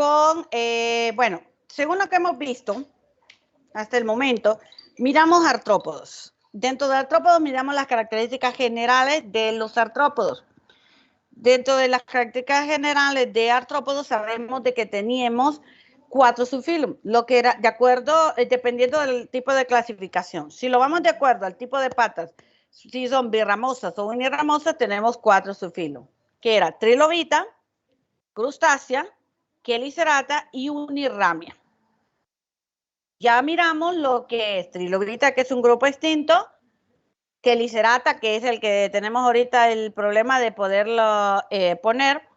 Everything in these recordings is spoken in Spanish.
con, bueno, según lo que hemos visto hasta el momento, miramos artrópodos. Dentro de artrópodos miramos las características generales de los artrópodos. Dentro de las características generales de artrópodos sabemos de que teníamos 4 subfilos, lo que era de acuerdo, dependiendo del tipo de clasificación. Si lo vamos de acuerdo al tipo de patas, si son birramosas o unirramosas, tenemos 4 subfilos, que era trilobita, crustácea, quelicerata y unirramia. Ya miramos lo que es trilobita, que es un grupo extinto, quelicerata, que es el que tenemos ahorita el problema de poderlo poner,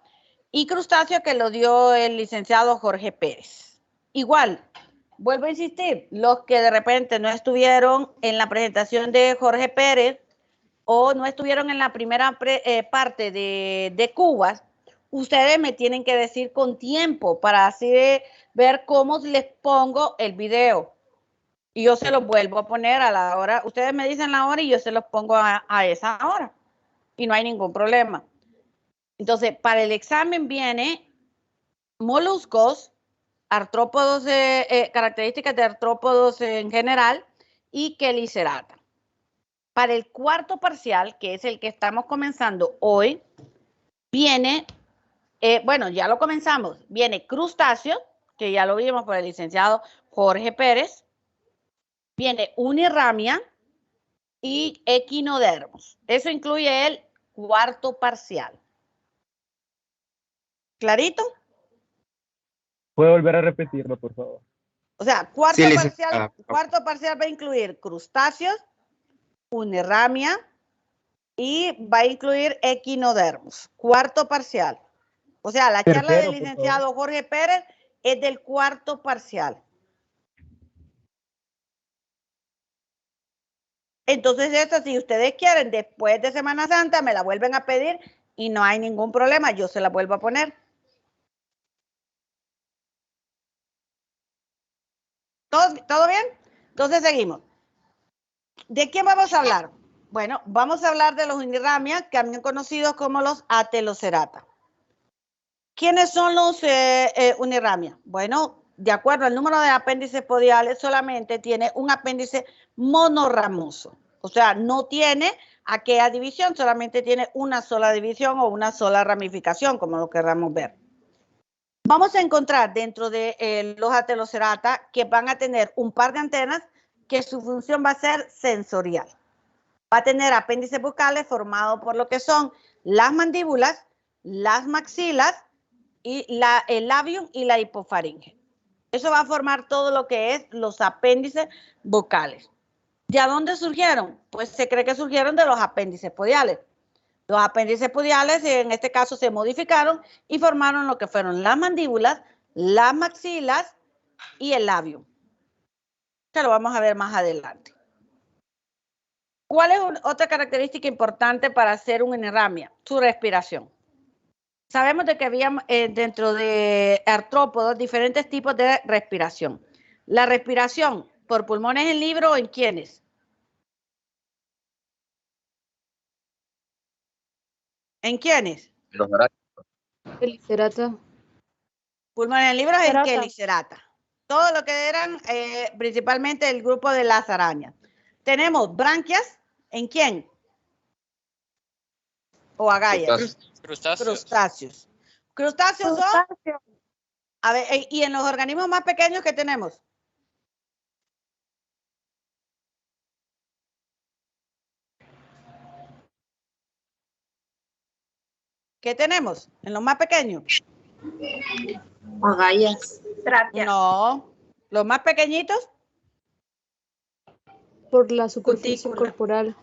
y crustáceo, que lo dio el licenciado Jorge Pérez. Igual, vuelvo a insistir, los que de repente no estuvieron en la presentación de Jorge Pérez o no estuvieron en la primera parte de Cuba, ustedes me tienen que decir con tiempo para así ver cómo les pongo el video. Y yo se los vuelvo a poner a la hora. Ustedes me dicen la hora y yo se los pongo a esa hora. Y no hay ningún problema. Entonces, para el examen viene moluscos, artrópodos, características de artrópodos en general y quelicerata. Para el cuarto parcial, que es el que estamos comenzando hoy, viene, bueno, ya lo comenzamos, viene crustáceo, que ya lo vimos por el licenciado Jorge Pérez, viene unirramia y equinodermos. Eso incluye el cuarto parcial. ¿Clarito? ¿Puede volver a repetirlo, por favor? O sea, cuarto, Sí, parcial, cuarto parcial va a incluir crustáceos, unirramia y va a incluir equinodermos. Cuarto parcial. O sea, la charla del licenciado Jorge Pérez es del cuarto parcial. Entonces, eso, si ustedes quieren, después de Semana Santa, me la vuelven a pedir y no hay ningún problema, yo se la vuelvo a poner. ¿Todo bien? Entonces, seguimos. ¿De quién vamos a hablar? Bueno, vamos a hablar de los unirramia, también conocidos como los atelocerata. ¿Quiénes son los unirramia? Bueno, de acuerdo al número de apéndices podiales, solamente tiene un apéndice monorramoso. O sea, no tiene aquella división, solamente tiene una sola división o una sola ramificación, como lo queramos ver. Vamos a encontrar dentro de los atelocerata que van a tener un par de antenas que su función va a ser sensorial. Va a tener apéndices bucales formados por lo que son las mandíbulas, las maxilas, y el labium y la hipofaringe. Eso va a formar todo lo que es los apéndices bucales. ¿De dónde surgieron? Pues se cree que surgieron de los apéndices podiales. Los apéndices podiales en este caso se modificaron y formaron lo que fueron las mandíbulas, las maxilas y el labio. Esto lo vamos a ver más adelante. ¿Cuál es otra característica importante para hacer una unirramia? Su respiración. Sabemos de que había dentro de artrópodos diferentes tipos de respiración. La respiración por pulmones en libro o en quiénes. ¿En quiénes? Los arácnidos. Quelicerata. Pulmones en libro es el quelicerata. Todo lo que eran principalmente el grupo de las arañas. Tenemos branquias, ¿en quién? O agallas. Crustáceos. Crustáceos son. A ver, y en los organismos más pequeños, ¿qué tenemos? ¿Qué tenemos en los más pequeños? Agallas. No, los más pequeñitos. Por la superficie corporal.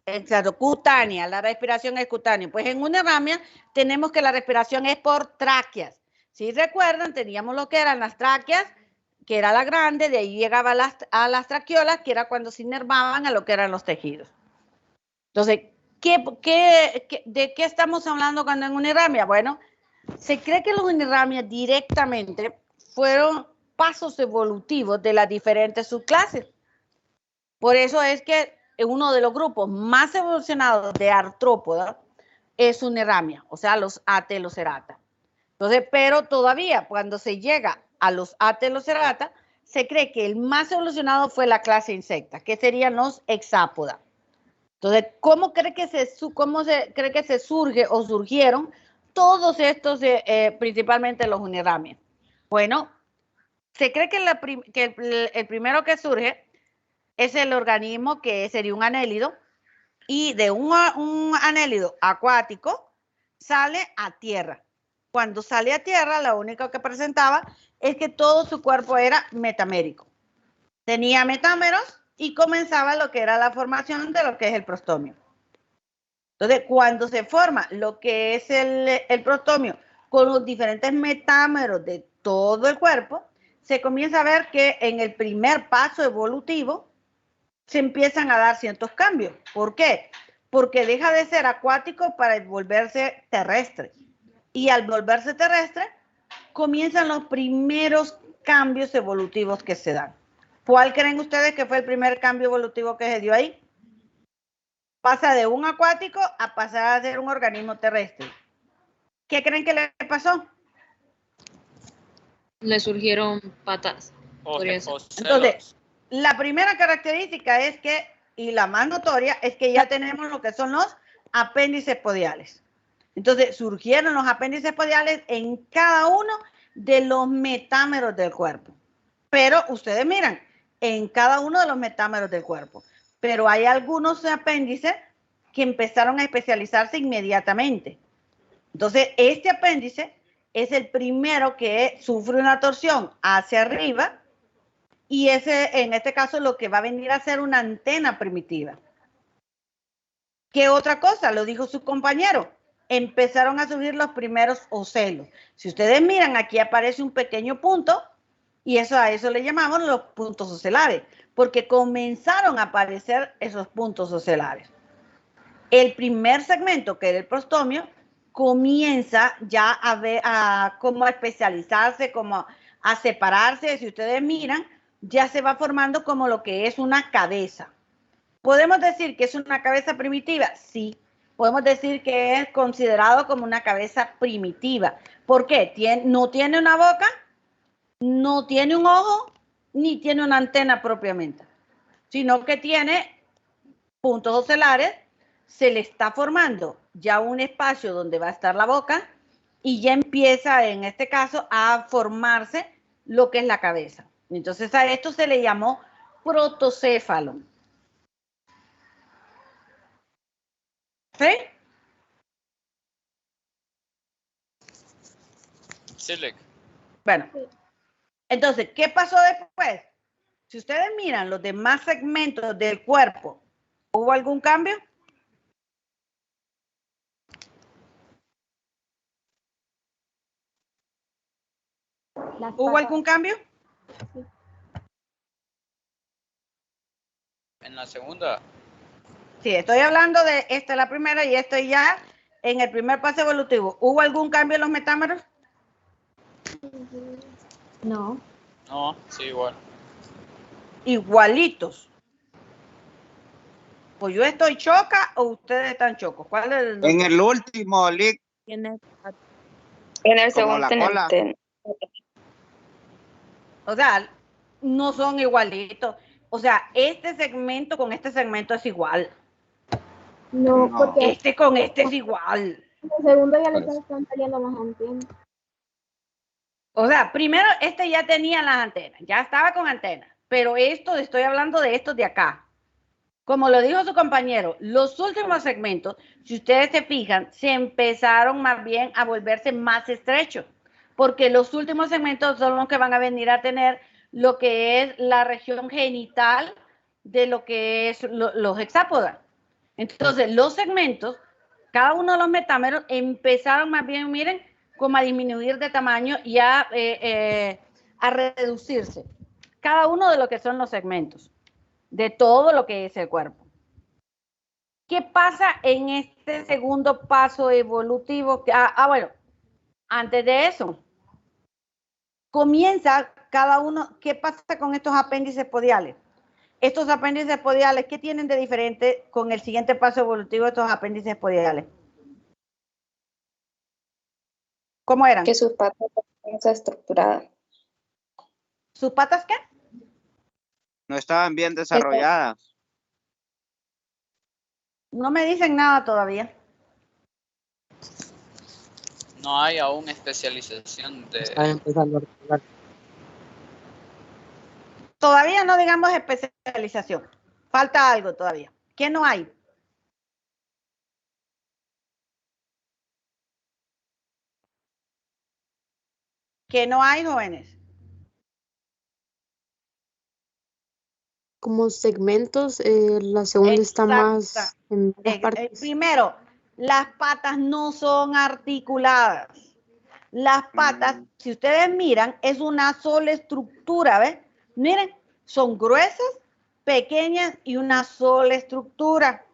Exacto, cutánea, la respiración es cutánea. Pues en una ramia tenemos que la respiración es por tráqueas. Si recuerdan, teníamos lo que eran las tráqueas, que era la grande, de ahí llegaba a las traqueolas, que era cuando se inervaban a lo que eran los tejidos. Entonces, ¿de qué estamos hablando cuando en unirramia? Bueno, se cree que los unirramias directamente fueron pasos evolutivos de las diferentes subclases. Por eso es que uno de los grupos más evolucionados de artrópoda es unirramia, o sea, los atelocerata. Entonces, pero todavía cuando se llega a los atelocerata, se cree que el más evolucionado fue la clase insecta, que serían los hexápoda. Entonces, ¿cómo cree que se surge o surgieron todos estos, principalmente los uniramios? Bueno, se cree que, el primero que surge es el organismo que sería un anélido, y de un anélido acuático sale a tierra. Cuando sale a tierra, lo único que presentaba es que todo su cuerpo era metamérico. Tenía metámeros y comenzaba lo que era la formación de lo que es el prostomio. Entonces, cuando se forma lo que es el prostomio con los diferentes metámeros de todo el cuerpo, se comienza a ver que en el primer paso evolutivo se empiezan a dar ciertos cambios. ¿Por qué? Porque deja de ser acuático para volverse terrestre. Y al volverse terrestre, comienzan los primeros cambios evolutivos que se dan. ¿Cuál creen ustedes que fue el primer cambio evolutivo que se dio ahí? Pasa de un acuático a pasar a ser un organismo terrestre. ¿Qué creen que le pasó? Le surgieron patas. Entonces, la primera característica es que, y la más notoria, es que ya tenemos lo que son los apéndices podiales. Entonces, surgieron los apéndices podiales en cada uno de los metámeros del cuerpo. Pero ustedes miran, en cada uno de los metámeros del cuerpo. Pero hay algunos apéndices que empezaron a especializarse inmediatamente. Entonces, este apéndice es el primero que sufre una torsión hacia arriba, y ese, en este caso, lo que va a venir a ser una antena primitiva. ¿Qué otra cosa? Lo dijo su compañero. Empezaron a surgir los primeros ocelos. Si ustedes miran, aquí aparece un pequeño punto, y a eso le llamamos los puntos ocelares, porque comenzaron a aparecer esos puntos ocelares. El primer segmento, que era el prostomio, comienza ya a como a especializarse, como a separarse. Si ustedes miran, ya se va formando como lo que es una cabeza. ¿Podemos decir que es una cabeza primitiva? Sí. Podemos decir que es considerado como una cabeza primitiva. ¿Por qué? No tiene una boca, no tiene un ojo, ni tiene una antena propiamente, sino que tiene puntos ocelares. Se le está formando ya un espacio donde va a estar la boca, y ya empieza, en este caso, a formarse lo que es la cabeza. Entonces, a esto se le llamó protocéfalo. ¿Sí? Sí, Lick. Bueno, entonces, ¿qué pasó después? Si ustedes miran los demás segmentos del cuerpo, ¿hubo algún cambio? ¿Hubo algún cambio? En la segunda. Sí, estoy hablando de esta, la primera, y estoy ya en el primer paso evolutivo. ¿Hubo algún cambio en los metámeros? No. No, sí, igual. Igualitos. Pues yo estoy choca o ustedes están chocos. ¿Cuál es el En el último, Lick, En el como segundo la cola. O sea, no son igualitos. O sea, este segmento con este segmento es igual. No, No. porque Este con este es igual. en el segundo ya le están saliendo las antenas. O sea, primero este ya tenía las antenas, ya estaba con antenas, pero estoy hablando de estos de acá. Como lo dijo su compañero, los últimos segmentos, si ustedes se fijan, se empezaron más bien a volverse más estrechos, porque los últimos segmentos son los que van a venir a tener lo que es la región genital de lo que es los hexápodas. Entonces, los segmentos, cada uno de los metámeros empezaron más bien, miren, como a disminuir de tamaño y a reducirse. Cada uno de lo que son los segmentos de todo lo que es el cuerpo. ¿Qué pasa en este segundo paso evolutivo? Bueno, antes de eso, comienza cada uno. ¿Qué pasa con estos apéndices podiales? Estos apéndices podiales, ¿qué tienen de diferente con el siguiente paso evolutivo de estos apéndices podiales? ¿Cómo eran? Que sus patas están desestructuradas. ¿Sus patas qué? No estaban bien desarrolladas. No me dicen nada todavía. No hay aún especialización de... Está empezando a articular. Todavía no digamos especialización. Falta algo todavía. ¿Qué no hay? ¿Qué no hay, jóvenes? Como segmentos, la segunda está más en varias partes. Primero, las patas no son articuladas. Las patas, si ustedes miran, es una sola estructura, ¿ves? Miren, son gruesas, pequeñas y una sola estructura.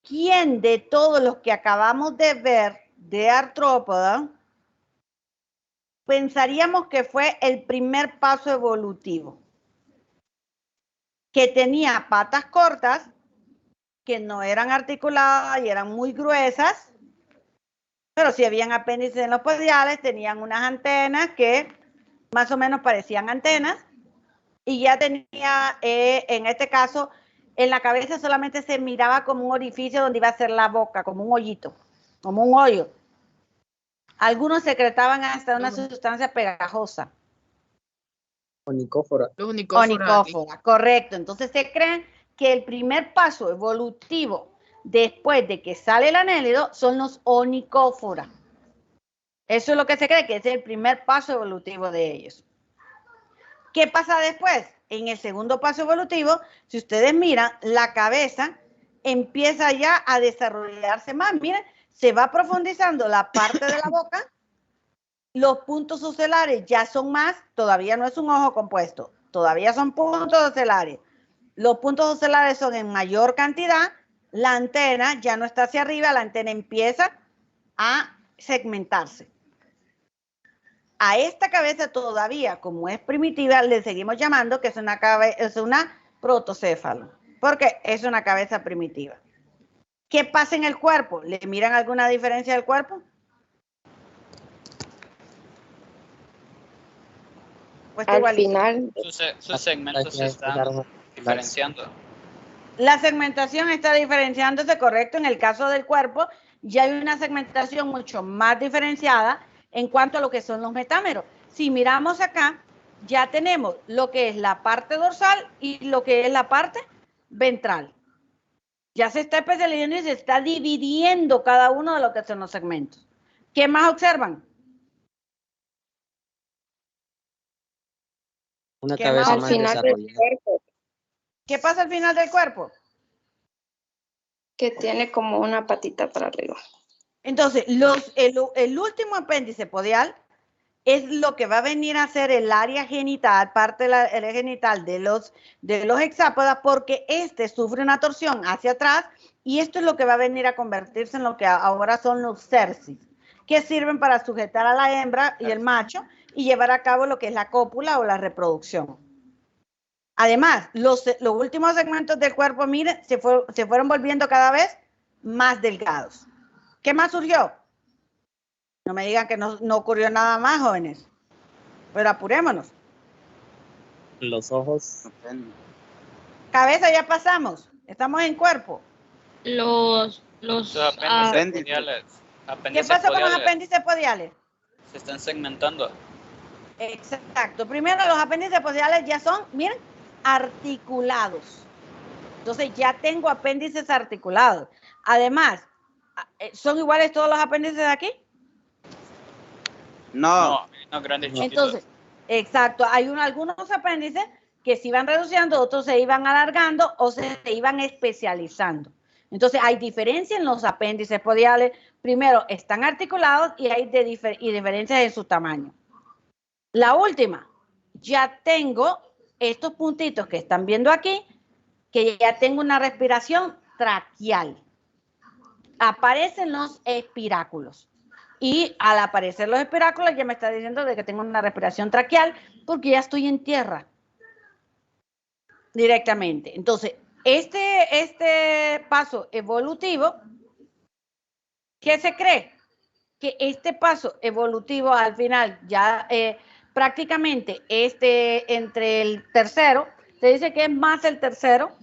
¿Quién de todos los que acabamos de ver de artrópoda pensaríamos que fue el primer paso evolutivo? Que tenía patas cortas, que no eran articuladas y eran muy gruesas, pero si habían apéndices en los podiales, tenían unas antenas que más o menos parecían antenas, y ya tenía, en este caso, en la cabeza solamente se miraba como un orificio donde iba a ser la boca, como un hoyito, como un hoyo. Algunos secretaban hasta una sustancia pegajosa. Onicófora. Onicófora, correcto. Entonces se creen que el primer paso evolutivo después de que sale el anélido son los onicófora. Eso es lo que se cree que es el primer paso evolutivo de ellos. ¿Qué pasa después? En el segundo paso evolutivo, si ustedes miran, la cabeza empieza ya a desarrollarse más. Miren, se va profundizando la parte de la boca. Los puntos ocelares ya son más, todavía no es un ojo compuesto, todavía son puntos ocelares. Los puntos ocelares son en mayor cantidad, la antena ya no está hacia arriba, la antena empieza a segmentarse. A esta cabeza todavía, como es primitiva, le seguimos llamando que es una protocéfalo, porque es una cabeza primitiva. ¿Qué pasa en el cuerpo? ¿Le miran alguna diferencia del cuerpo? Pues Al final, Sus segmentos se están diferenciando. La segmentación está diferenciándose, correcto. En el caso del cuerpo, ya hay una segmentación mucho más diferenciada en cuanto a lo que son los metámeros. Si miramos acá, ya tenemos lo que es la parte dorsal y lo que es la parte ventral. Ya se está especializando y se está dividiendo cada uno de lo que son los segmentos. ¿Qué más observan? Una ¿Qué cabeza más? más al final del desarrollada. cuerpo, ¿Qué pasa al final del cuerpo? que tiene como una patita para arriba. Entonces, el último apéndice podial es lo que va a venir a ser el área genital, parte del área genital de los hexápodas, porque este sufre una torsión hacia atrás y esto es lo que va a venir a convertirse en lo que ahora son los cercis, que sirven para sujetar a la hembra y el macho y llevar a cabo lo que es la cópula o la reproducción. Además, los últimos segmentos del cuerpo, miren, se fueron volviendo cada vez más delgados. ¿Qué más surgió? No me digan que no ocurrió nada más, jóvenes. Pero apurémonos. Los ojos. Cabeza ya pasamos. Estamos en cuerpo. Los Sus apéndices podiales. ¿Qué pasa con los apéndices podiales? Se están segmentando. Exacto. Primero, los apéndices podiales ya son, miren, articulados. Entonces ya tengo apéndices articulados. Además, ¿son iguales todos los apéndices de aquí? No. No, grandes chiquitos. Entonces, exacto, hay algunos apéndices que se iban reduciendo, otros se iban alargando o se iban especializando. Entonces, hay diferencia en los apéndices podiales. Primero, están articulados y hay diferencias en su tamaño. La última, ya tengo estos puntitos que están viendo aquí, que ya tengo una respiración traqueal. Aparecen los espiráculos. Y al aparecer los espiráculos ya me está diciendo de que tengo una respiración traqueal porque ya estoy en tierra directamente. Entonces, este paso evolutivo, ¿qué se cree? que este paso evolutivo al final ya prácticamente entre el tercero, se dice que es más el tercero,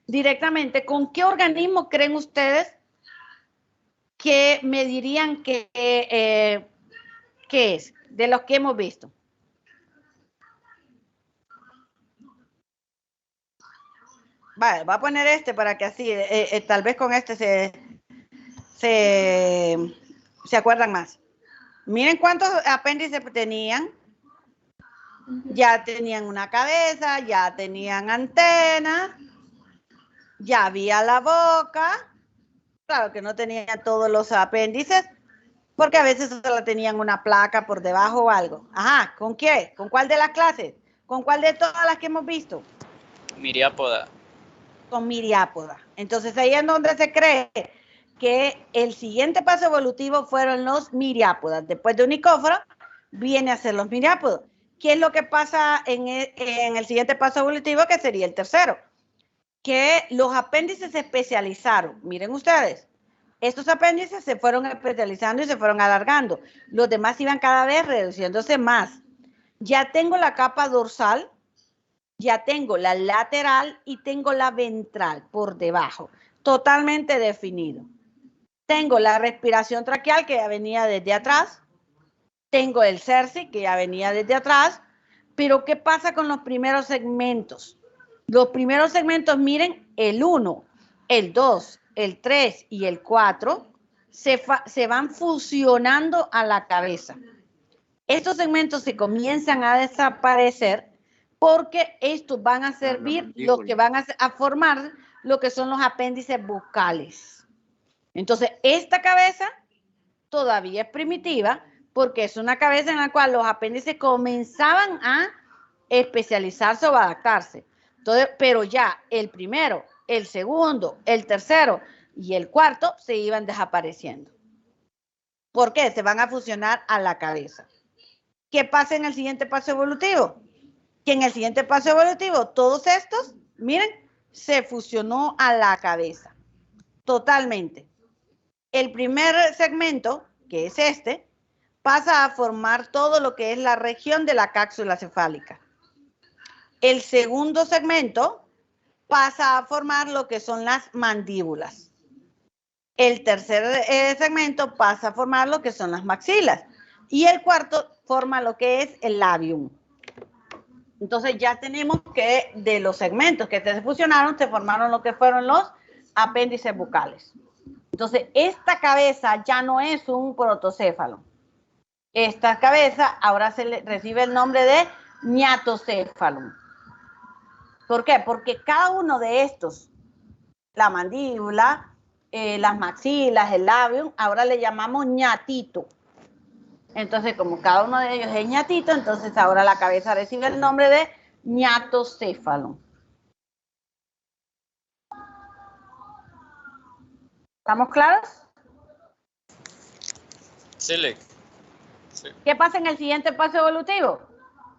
directamente, ¿con qué organismo creen ustedes que me dirían que es de los que hemos visto? Vale, voy a poner para que así, tal vez con se acuerdan más. Miren cuántos apéndices tenían. Ya tenían una cabeza, ya tenían antenas, ya había la boca. Claro que no tenían todos los apéndices, porque a veces solo tenían una placa por debajo o algo. Ajá, ¿con qué? ¿Con cuál de las clases? ¿Con cuál de todas las que hemos visto? Miriápoda. Con miriápoda. Entonces ahí es donde se cree que el siguiente paso evolutivo fueron los miriápodas. Después de unicóforo, viene a ser los miriápodos. ¿Qué es lo que pasa en el siguiente paso evolutivo, que sería el tercero? Que los apéndices se especializaron. Miren ustedes, estos apéndices se fueron especializando y se fueron alargando. Los demás iban cada vez reduciéndose más. Ya tengo la capa dorsal, ya tengo la lateral y tengo la ventral por debajo, totalmente definido. Tengo la respiración traqueal que ya venía desde atrás. Tengo el cerci que ya venía desde atrás. Pero ¿qué pasa con los primeros segmentos? Los primeros segmentos, miren, el 1, el 2, el 3 y el 4 se van fusionando a la cabeza. Estos segmentos se comienzan a desaparecer porque estos van a servir, los que van a formar lo que son los apéndices bucales. Entonces, esta cabeza todavía es primitiva porque es una cabeza en la cual los apéndices comenzaban a especializarse o adaptarse. Entonces, pero ya el primero, el segundo, el tercero y el cuarto se iban desapareciendo. ¿Por qué? Se van a fusionar a la cabeza. ¿Qué pasa en el siguiente paso evolutivo? Que en el siguiente paso evolutivo, todos estos, miren, se fusionó a la cabeza. Totalmente. El primer segmento, que es pasa a formar todo lo que es la región de la cápsula cefálica. El segundo segmento pasa a formar lo que son las mandíbulas. El tercer segmento pasa a formar lo que son las maxilas. Y el cuarto forma lo que es el labium. Entonces ya tenemos que de los segmentos que se fusionaron, se formaron lo que fueron los apéndices bucales. Entonces esta cabeza ya no es un protocéfalo. Esta cabeza ahora recibe el nombre de ñatocéfalo. ¿Por qué? Porque cada uno de estos, la mandíbula, las maxilas, el labium, ahora le llamamos ñatito. Entonces, como cada uno de ellos es ñatito, entonces ahora la cabeza recibe el nombre de ñatocéfalo. ¿Estamos claros? Sí. ¿Qué pasa en el siguiente paso evolutivo?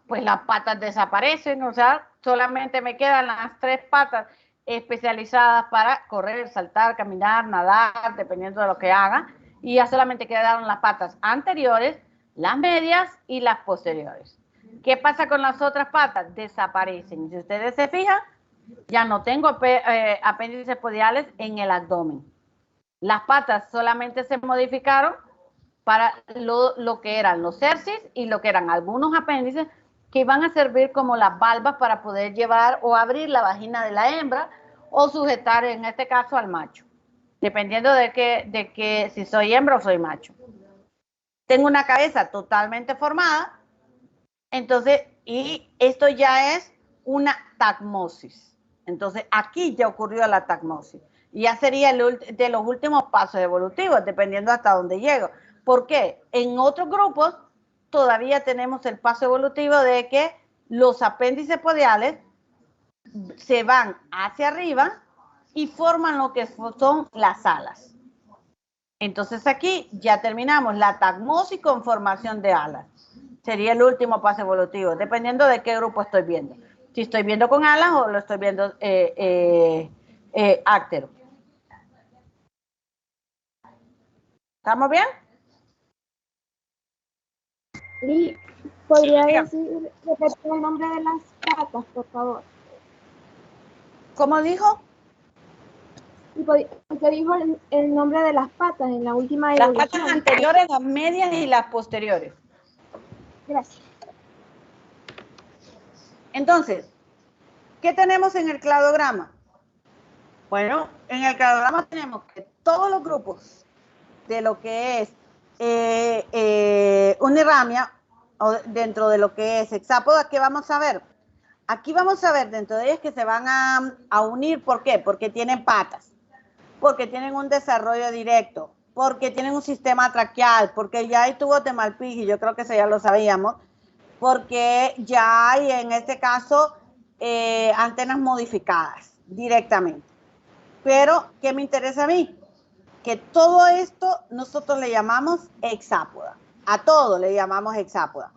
Pues las patas desaparecen, o sea, solamente me quedan las 3 patas especializadas para correr, saltar, caminar, nadar, dependiendo de lo que haga, y ya solamente quedaron las patas anteriores, las medias y las posteriores. ¿Qué pasa con las otras patas? Desaparecen. Si ustedes se fijan, ya no tengo apéndices podiales en el abdomen. Las patas solamente se modificaron para lo que eran los cercis y lo que eran algunos apéndices que iban a servir como las valvas para poder llevar o abrir la vagina de la hembra o sujetar, en este caso, al macho, dependiendo de que si soy hembra o soy macho. Tengo una cabeza totalmente formada, entonces, y esto ya es una tagmosis. Entonces, aquí ya ocurrió la tagmosis. Y ya sería de los últimos pasos evolutivos, dependiendo hasta dónde llego. ¿Por qué? En otros grupos todavía tenemos el paso evolutivo de que los apéndices podiales se van hacia arriba y forman lo que son las alas. Entonces aquí ya terminamos la tagmosis con formación de alas. Sería el último paso evolutivo, dependiendo de qué grupo estoy viendo. Si estoy viendo con alas o lo estoy viendo áctero. ¿Estamos bien? Li, ¿podría Diga. decir, repetir el nombre de las patas, por favor? ¿Cómo dijo? Y usted dijo el nombre de las patas en la última Las evolución. patas anteriores, las medias y las posteriores. Gracias. Entonces, ¿qué tenemos en el cladograma? Bueno, en el cladograma tenemos que todos los grupos de lo que es uniramia o dentro de lo que es hexápoda, ¿qué vamos a ver? Aquí vamos a ver dentro de ellas que se van a unir. ¿Por qué? Porque tienen patas, porque tienen un desarrollo directo, porque tienen un sistema traqueal, porque ya hay tubos de Malpighi, yo creo que eso ya lo sabíamos, porque ya hay en este caso antenas modificadas directamente. Pero, ¿qué me interesa a mí? Que todo esto nosotros le llamamos hexápoda. A todo le llamamos hexápoda.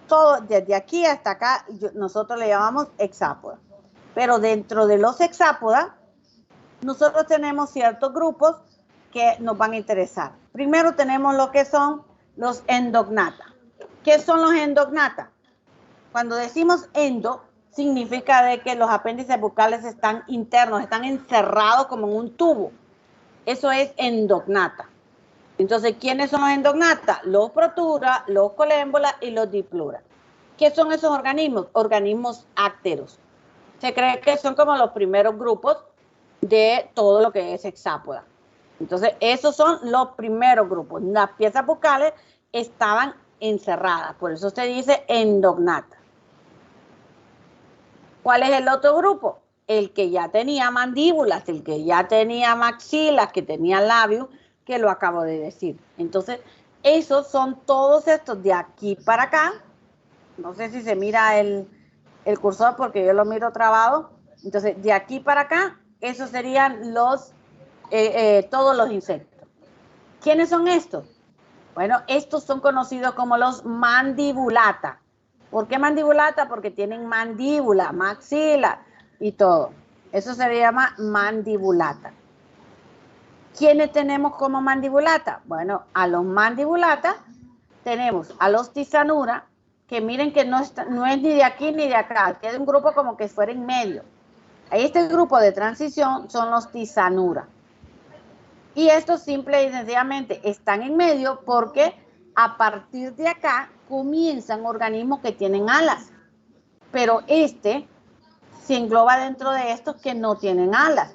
Todo, desde aquí hasta acá, nosotros le llamamos hexápoda. Pero dentro de los hexápodas, nosotros tenemos ciertos grupos que nos van a interesar. Primero tenemos lo que son los endognata. ¿Qué son los endognata? Cuando decimos endo, significa de que los apéndices bucales están internos, están encerrados como en un tubo. Eso es endognata. Entonces, ¿quiénes son los endognata? Los protura, los colémbola y los diplura. ¿Qué son esos organismos? Organismos ácteros. Se cree que son como los primeros grupos de todo lo que es hexápoda. Entonces, esos son los primeros grupos. Las piezas bucales estaban encerradas, por eso se dice endognata. ¿Cuál es el otro grupo? El que ya tenía mandíbulas, el que ya tenía maxilas, que tenía labios, que lo acabo de decir. Entonces, esos son todos estos de aquí para acá. No sé si se mira el cursor porque yo lo miro trabado. Entonces, de aquí para acá, esos serían los todos los insectos. ¿Quiénes son estos? Bueno, estos son conocidos como los mandibulata. ¿Por qué mandibulata? Porque tienen mandíbula, maxila y todo. Eso se llama mandibulata. ¿Quiénes tenemos como mandibulata? Bueno, a los mandibulata tenemos a los tisanura, que miren que no es ni de aquí ni de acá, que es un grupo como que fuera en medio. Este grupo de transición son los tisanura. Y estos simple y sencillamente están en medio porque a partir de acá comienzan organismos que tienen alas. Pero se engloba dentro de estos que no tienen alas.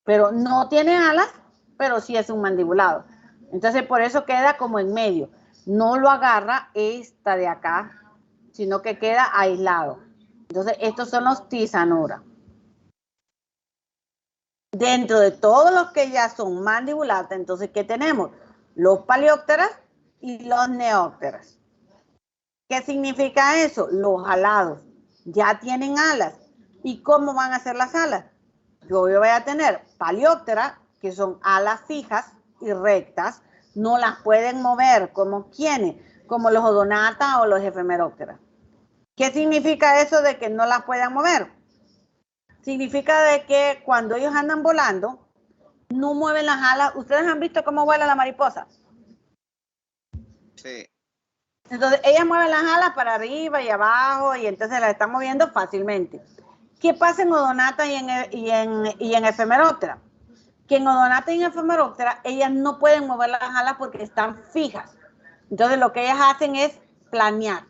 Pero no tiene alas, pero sí es un mandibulado. Entonces por eso queda como en medio. No lo agarra esta de acá, sino que queda aislado. Entonces estos son los tisanura. Dentro de todos los que ya son mandibulatas, entonces, ¿qué tenemos? Los paleópteras y los neópteras. ¿Qué significa eso? Los alados. Ya tienen alas. ¿Y cómo van a ser las alas? Yo voy a tener paleópteras, que son alas fijas y rectas, no las pueden mover, ¿como quiénes? Como los odonata o los efemerópteras. ¿Qué significa eso de que no las puedan mover? Significa de que cuando ellos andan volando, no mueven las alas. ¿Ustedes han visto cómo vuela la mariposa? Sí. Entonces, ellas mueven las alas para arriba y abajo y entonces las están moviendo fácilmente. ¿Qué pasa en odonata y en efemeróptera? Que en odonata y en efemeróptera, ellas no pueden mover las alas porque están fijas. Entonces, lo que ellas hacen es planear.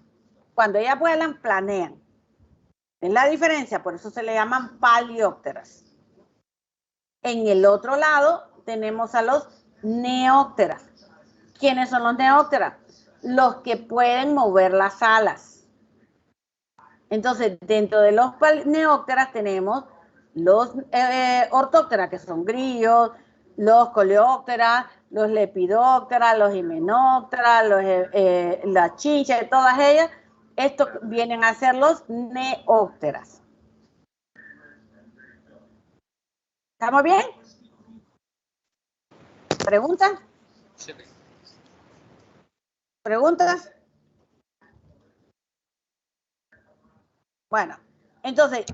Cuando ellas vuelan, planean. ¿Es la diferencia? Por eso se le llaman paleópteras. En el otro lado tenemos a los neópteras. ¿Quiénes son los neópteras? Los que pueden mover las alas. Entonces, dentro de los neópteras tenemos los ortópteras, que son grillos, los coleópteras, los lepidópteras, los himenópteras, las chinchas, todas ellas. Estos vienen a ser los neópteras. ¿Estamos bien? ¿Preguntas? Sí. ¿Preguntas? Bueno, entonces,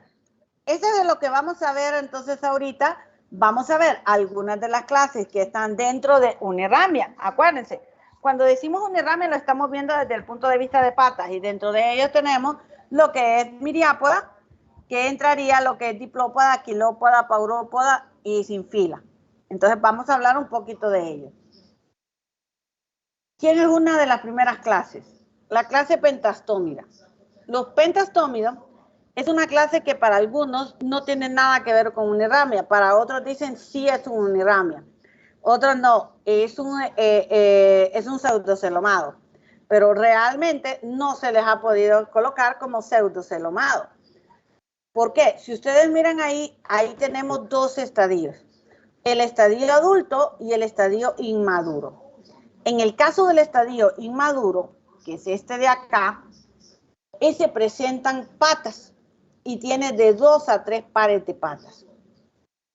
eso es de lo que vamos a ver entonces ahorita. Vamos a ver algunas de las clases que están dentro de Uniramia. Acuérdense, cuando decimos unirramia lo estamos viendo desde el punto de vista de patas y dentro de ellos tenemos lo que es miriápoda, que entraría lo que es diplópoda, quilópoda, paurópoda y sinfila. Entonces vamos a hablar un poquito de ello. ¿Quién es una de las primeras clases? La clase pentastómida. Los pentastómidos es una clase que para algunos no tiene nada que ver con unirramia, para otros dicen sí es un unirramia, otros no, es un pseudocelomado, pero realmente no se les ha podido colocar como pseudocelomado. ¿Por qué? Si ustedes miran ahí tenemos dos estadios, el estadio adulto y el estadio inmaduro. En el caso del estadio inmaduro, que es este de acá, ese presentan patas y tiene de 2 a 3 pares de patas.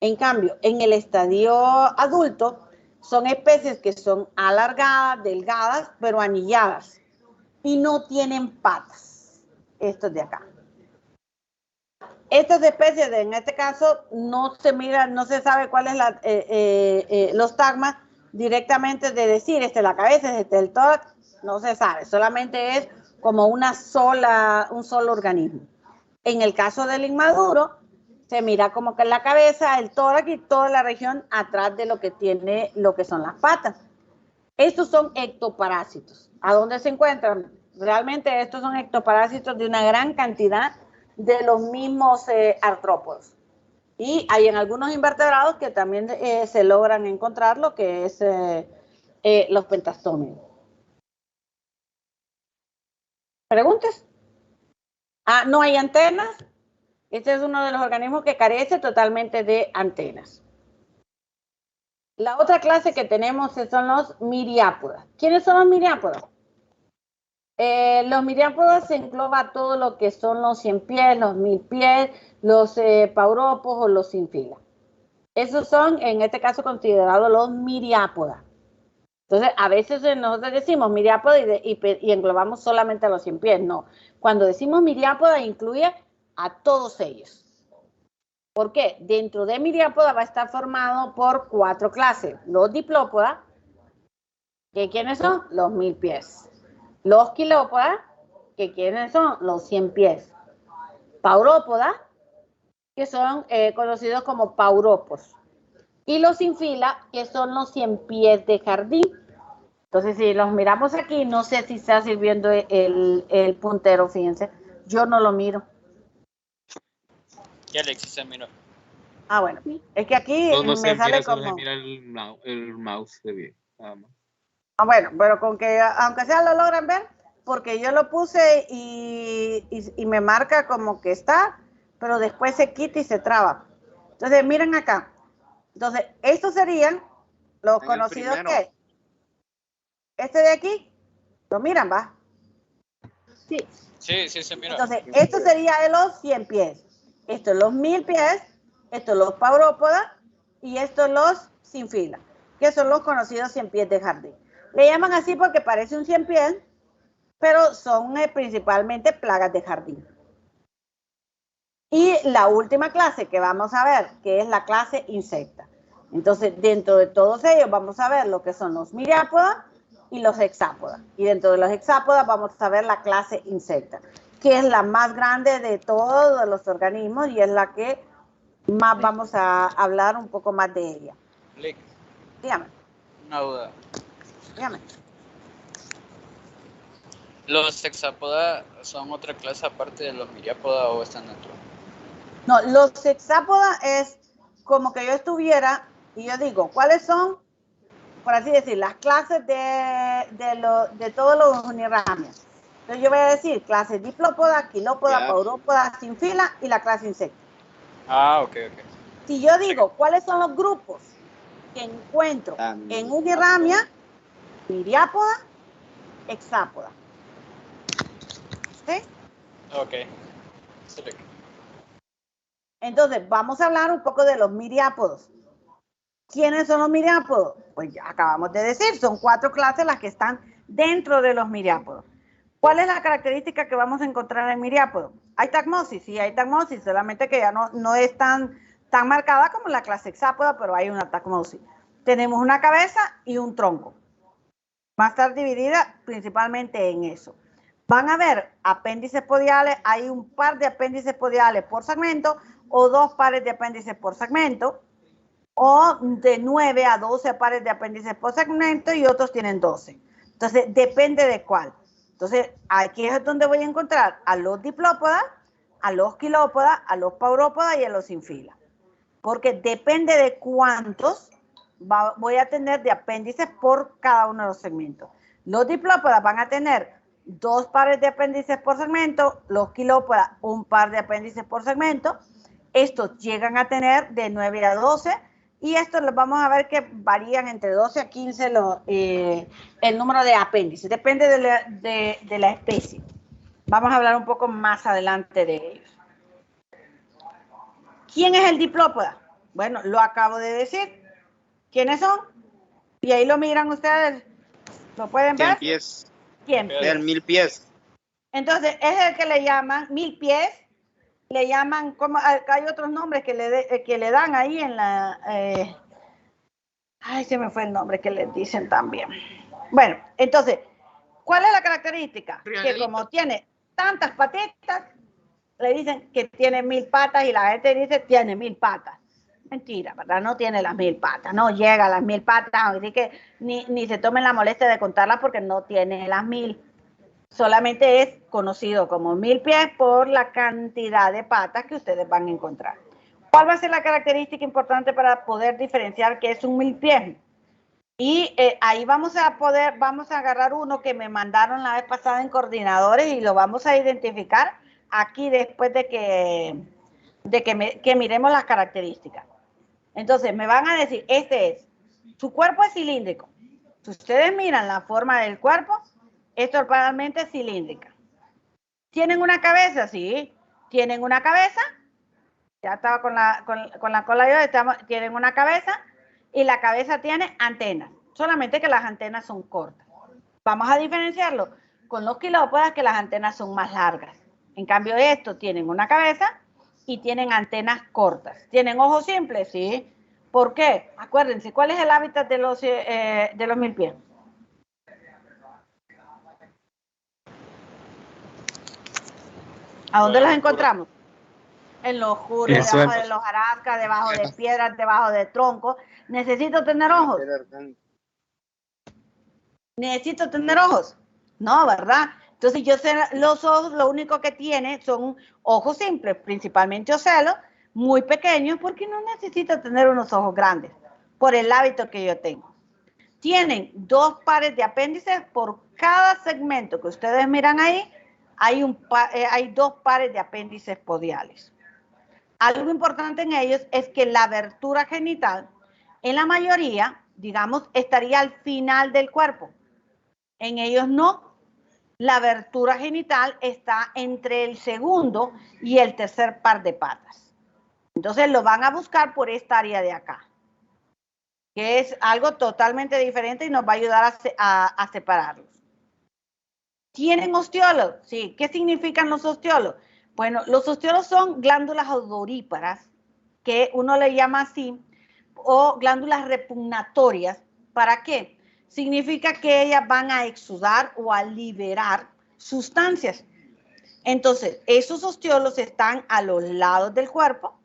En cambio, en el estadio adulto son especies que son alargadas, delgadas, pero anilladas y no tienen patas. Estos de acá. Estas especies, en este caso, no se mira, no se sabe cuál es los tagmas directamente de decir, este es la cabeza, este es el tórax, no se sabe, solamente es como un solo organismo. En el caso del inmaduro, se mira como que la cabeza, el tórax y toda la región atrás de lo que tiene, lo que son las patas. Estos son ectoparásitos. ¿A dónde se encuentran? Realmente estos son ectoparásitos de una gran cantidad de los mismos artrópodos. Y hay en algunos invertebrados que también se logran encontrar lo que es los pentastómidos. ¿Preguntas? Ah, no hay antenas. Este es uno de los organismos que carece totalmente de antenas. La otra clase que tenemos son los miriápodas. ¿Quiénes son los miriápodas? Los miriápodas se engloba todo lo que son los 100 pies, los 1000 pies, los paurópodos o los sinfila. Esos son, en este caso, considerados los miriápodas. Entonces, a veces nosotros decimos miriápoda y englobamos solamente a los 100 pies. No, cuando decimos miriápoda incluye a todos ellos. ¿Por qué? Dentro de miriápoda va a estar formado por 4 clases. Los diplópodas, que ¿quiénes son? Los 1000 pies. Los quilópodas, que ¿quiénes son? Los 100 pies. Paurópodas, que son conocidos como pauropos. Y los sinfila, que son los 100 pies de jardín. Entonces, si los miramos aquí, no sé si está sirviendo el puntero, fíjense. Yo no lo miro. Y Alexis se miró. Ah, bueno. Es que aquí No me se sale mira, solo como... se mira el mouse de bien, nada más. Ah, bueno, pero con que, aunque sea lo logran ver, porque yo lo puse y me marca como que está, pero después se quita y se traba. Entonces, miren acá. Entonces, estos serían los conocidos que... Este de aquí, lo miran, ¿va? Sí. Sí, se miró. Entonces, esto sería de los 100 pies. Esto es los 1000 pies, esto es los paurópodas y esto es los sinfila, que son los conocidos 100 pies de jardín. Le llaman así porque parece un 100 pies, pero son principalmente plagas de jardín. Y la última clase que vamos a ver, que es la clase insecta. Entonces, dentro de todos ellos vamos a ver lo que son los miriápodas y los hexápodas. Y dentro de los hexápodas vamos a ver la clase insecta, que es la más grande de todos los organismos y es la que más vamos a hablar un poco más de ella. Lick, Dígame, una duda. dígame. ¿Los hexápodas son otra clase aparte de los miriápodas o están dentro? No, los hexápodas es como que yo estuviera y yo digo, ¿cuáles son, por así decir, las clases de todos los unirramias? Entonces yo voy a decir clase diplópoda, quilópoda, paurópoda, sinfila y la clase insecta. Ah, ok. Si yo digo, ¿cuáles son los grupos que encuentro en unirramia? Miriápoda, hexápoda. ¿Sí? Ok. Entonces, vamos a hablar un poco de los miriápodos. ¿Quiénes son los miriápodos? Pues ya acabamos de decir, son 4 clases las que están dentro de los miriápodos. ¿Cuál es la característica que vamos a encontrar en miriápodo? Hay tagmosis, sí hay tagmosis, solamente que ya no es tan marcada como la clase hexápoda, pero hay una tagmosis. Tenemos una cabeza y un tronco. Va a estar dividida principalmente en eso. Van a ver apéndices podiales, hay un par de apéndices podiales por segmento o 2 pares de apéndices por segmento, o de 9 a 12 pares de apéndices por segmento y otros tienen 12. Entonces, depende de cuál. Entonces, aquí es donde voy a encontrar a los diplópodas, a los quilópodas, a los paurópodas y a los sin fila. Porque depende de cuántos voy a tener de apéndices por cada uno de los segmentos. Los diplópodas van a tener 2 pares de apéndices por segmento, los quilópodas un par de apéndices por segmento. Estos llegan a tener de 9 a 12 y estos los vamos a ver que varían entre 12 a 15 el número de apéndices. Depende de la especie. Vamos a hablar un poco más adelante de ellos. ¿Quién es el diplópoda? Bueno, lo acabo de decir. ¿Quiénes son? Y ahí lo miran ustedes. ¿Lo pueden ver? 100 pies. 100 pies. Del 1000 pies. Entonces, es el que le llaman 1000 pies. Le llaman, como hay otros nombres que le dan ahí en la... ay, se me fue el nombre que les dicen también. Bueno, entonces, ¿cuál es la característica? Que como tiene tantas patitas, le dicen que tiene 1000 patas y la gente dice tiene 1000 patas. Mentira, ¿verdad? No tiene las 1000 patas, no llega a las 1000 patas, así que ni se tomen la molestia de contarlas porque no tiene las 1000. Solamente es conocido como 1000 pies por la cantidad de patas que ustedes van a encontrar. ¿Cuál va a ser la característica importante para poder diferenciar qué es un 1000 pies? Y ahí vamos a agarrar uno que me mandaron la vez pasada en coordinadores y lo vamos a identificar aquí después de que miremos las características. Entonces me van a decir, su cuerpo es cilíndrico. Si ustedes miran la forma del cuerpo, es totalmente cilíndrica. ¿Tienen una cabeza? Sí. ¿Tienen una cabeza? Ya estaba con la cola yo, tienen una cabeza y la cabeza tiene antenas. Solamente que las antenas son cortas. Vamos a diferenciarlo con los quilópodas que las antenas son más largas. En cambio estos tienen una cabeza y tienen antenas cortas. ¿Tienen ojos simples? Sí. ¿Por qué? Acuérdense, ¿cuál es el hábitat de los 1000 pies? ¿A dónde los encontramos? En lo oscuro, debajo de los jarascas, debajo de piedras, debajo de troncos. ¿Necesito tener ojos? ¿Necesito tener ojos? No, ¿verdad? Entonces yo sé, los ojos lo único que tiene son ojos simples, principalmente ocelos, muy pequeños, porque no necesito tener unos ojos grandes, por el hábito que yo tengo. Tienen 2 pares de apéndices por cada segmento que ustedes miran ahí. Hay 2 pares de apéndices podiales. Algo importante en ellos es que la abertura genital, en la mayoría, digamos, estaría al final del cuerpo. En ellos no. La abertura genital está entre el segundo y el tercer par de patas. Entonces lo van a buscar por esta área de acá, que es algo totalmente diferente y nos va a ayudar a separarlos. ¿Tienen osteolos? Sí. ¿Qué significan los osteolos? Bueno, los osteolos son glándulas odoríparas, que uno le llama así, o glándulas repugnatorias. ¿Para qué? Significa que ellas van a exudar o a liberar sustancias. Entonces, esos osteolos están a los lados del cuerpo,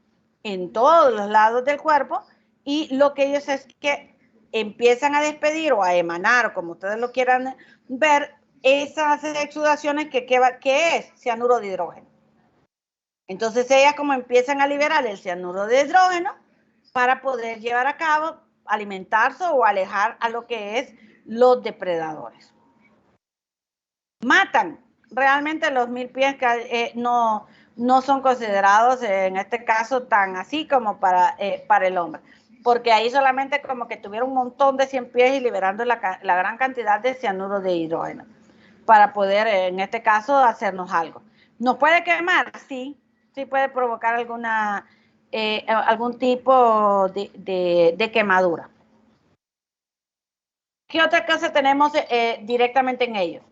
en todos los lados del cuerpo, y lo que ellos es que empiezan a despedir o a emanar, o como ustedes lo quieran ver, esas exudaciones que es cianuro de hidrógeno. Entonces ellas como empiezan a liberar el cianuro de hidrógeno para poder llevar a cabo, alimentarse o alejar a lo que es los depredadores. Matan. Realmente los 1000 pies no son considerados en este caso tan así como para el hombre. Porque ahí solamente como que tuvieron un montón de 100 pies y liberando la gran cantidad de cianuro de hidrógeno para poder, en este caso, hacernos algo. ¿Nos puede quemar? Sí, sí puede provocar algún tipo de quemadura. ¿Qué otra cosa tenemos directamente en ellos?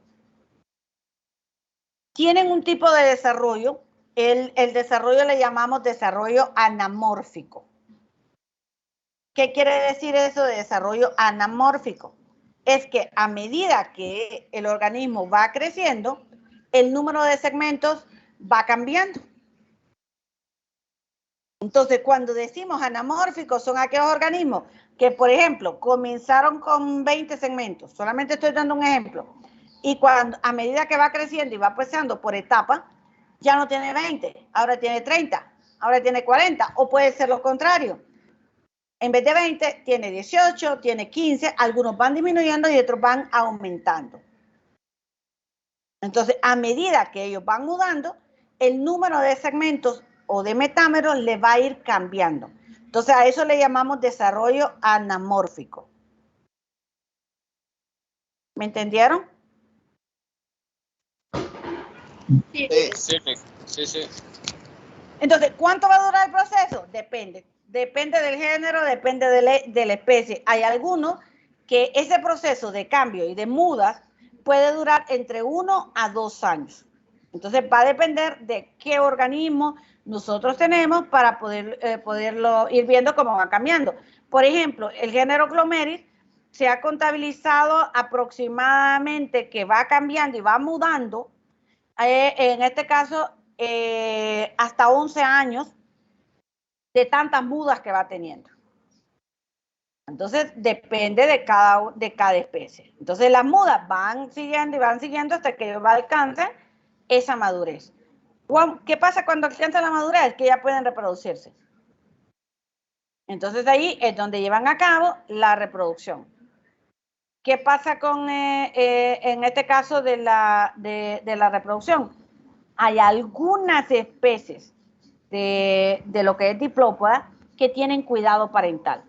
Tienen un tipo de desarrollo, el desarrollo le llamamos desarrollo anamórfico. ¿Qué quiere decir eso de desarrollo anamórfico? es que a medida que el organismo va creciendo, el número de segmentos va cambiando. Entonces, cuando decimos anamórficos, son aquellos organismos que, por ejemplo, comenzaron con 20 segmentos. Solamente estoy dando un ejemplo. Y cuando, a medida que va creciendo y va pasando por etapas, ya no tiene 20, ahora tiene 30, ahora tiene 40, o puede ser lo contrario. En vez de 20, tiene 18, tiene 15, algunos van disminuyendo y otros van aumentando. Entonces, a medida que ellos van mudando, el número de segmentos o de metámeros le va a ir cambiando. Entonces, a eso le llamamos desarrollo anamórfico. ¿Me entendieron? Sí, sí. Entonces, ¿cuánto va a durar el proceso? Depende. Depende del género, depende de la especie. Hay algunos que ese proceso de cambio y de mudas puede durar entre 1 a 2 años. Entonces, va a depender de qué organismo nosotros tenemos para poderlo ir viendo cómo va cambiando. Por ejemplo, el género Glomeris se ha contabilizado aproximadamente que va cambiando y va mudando, en este caso, hasta 11 años de tantas mudas que va teniendo. Entonces, depende de cada especie. Entonces, las mudas van siguiendo y van siguiendo hasta que alcancen esa madurez. ¿Qué pasa cuando alcanzan la madurez? Que ya pueden reproducirse. Entonces, ahí es donde llevan a cabo la reproducción. ¿Qué pasa con, en este caso de la reproducción? Hay algunas especies de lo que es diplópoda que tienen cuidado parental.